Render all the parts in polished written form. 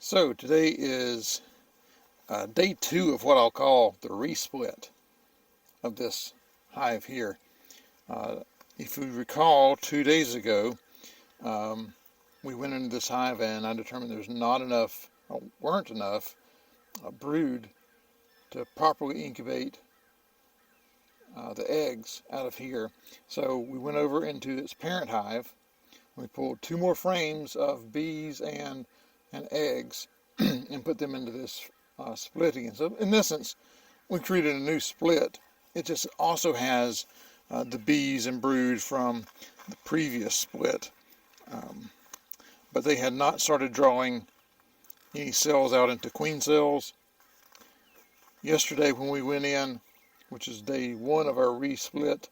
So today is day 2 of what I'll call the resplit of this hive here. If you recall, 2 days ago, we went into this hive and I determined there's not enough, or weren't enough, brood to properly incubate the eggs out of here. So we went over into its parent hive. We pulled 2 more frames of bees and eggs and put them into this splitting. And so in essence, we created a new split. It just also has the bees and brood from the previous split. But they had not started drawing any cells out into queen cells. Yesterday when we went in, which is day 1 of our resplit,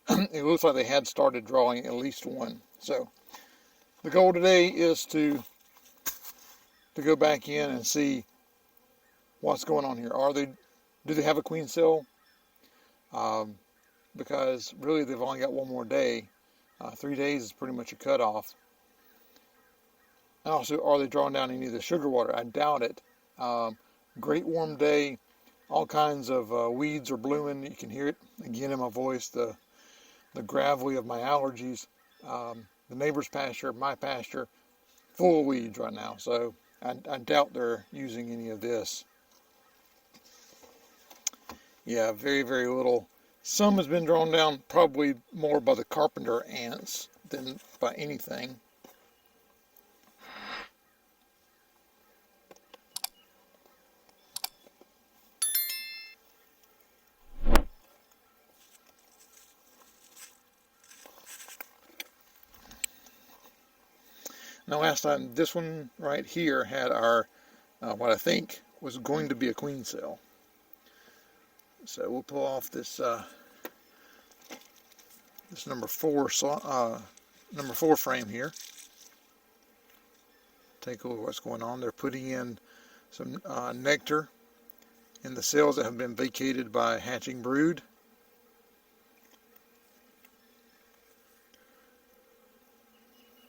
it looks like they had started drawing at least one. So the goal today is to go back in and see what's going on here. Do they have a queen cell? Because really they've only got one more day. 3 days is pretty much a cutoff. And also, are they drawing down any of the sugar water? I doubt it. Great warm day. All kinds of weeds are blooming. You can hear it again in my voice, the gravelly of my allergies. The neighbor's pasture, my pasture, full of weeds right now. So I doubt they're using any of this. Yeah, very, very little. Some has been drawn down probably more by the carpenter ants than by anything. Now last time, this one right here had our, what I think was going to be a queen cell. So we'll pull off this this number 4 frame here. Take a look at what's going on. They're putting in some nectar in the cells that have been vacated by hatching brood.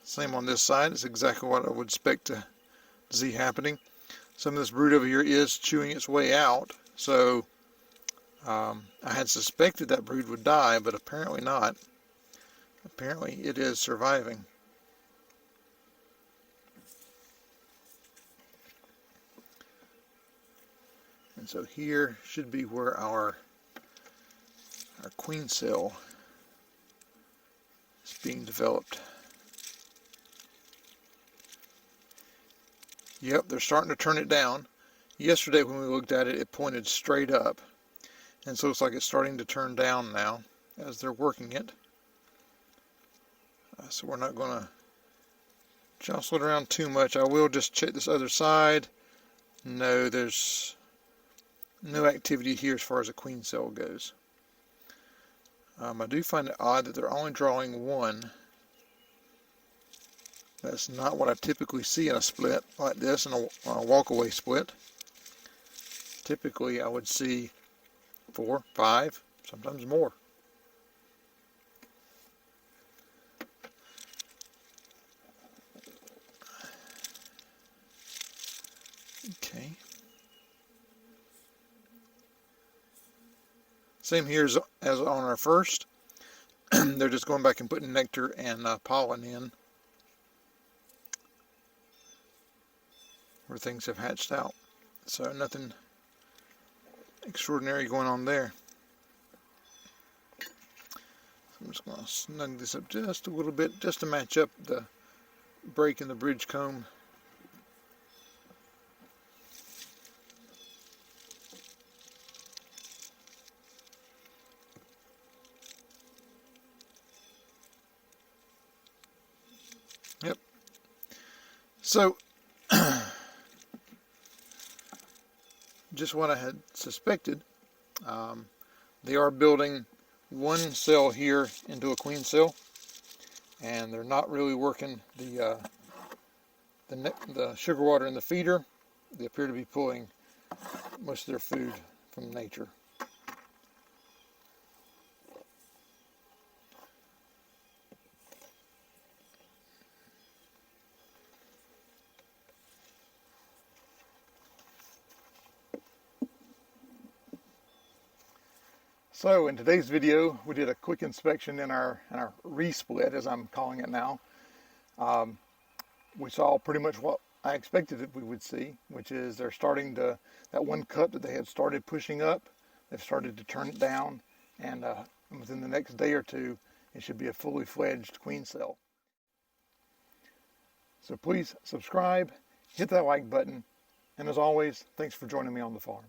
Same on this side. It's exactly what I would expect to see happening. Some of this brood over here is chewing its way out, so I had suspected that brood would die, but apparently not. Apparently it is surviving. And so here should be where our queen cell is being developed. Yep, they're starting to turn it down. Yesterday when we looked at it, it pointed straight up. And so it's like it's starting to turn down now as they're working it. So we're not going to jostle it around too much. I will just check this other side. No, there's no activity here as far as a queen cell goes. I do find it odd that they're only drawing one. That's not what I typically see in a split like this, in a walkaway split. Typically I would see 4, 5, sometimes more. Okay. Same here as on our first. They're just going back and putting nectar and pollen in where things have hatched out. So nothing extraordinary going on there. I'm just going to snug this up just a little bit just to match up the break in the bridge comb. Yep. So just what I had suspected. They are building one cell here into a queen cell, and they're not really working the sugar water in the feeder. They appear to be pulling most of their food from nature. So in today's video, we did a quick inspection in our resplit, as I'm calling it now. We saw pretty much what I expected that we would see, which is they're starting to, that one cup that they had started pushing up, they've started to turn it down, and within the next day or two, it should be a fully fledged queen cell. So please subscribe, hit that like button, and as always, thanks for joining me on the farm.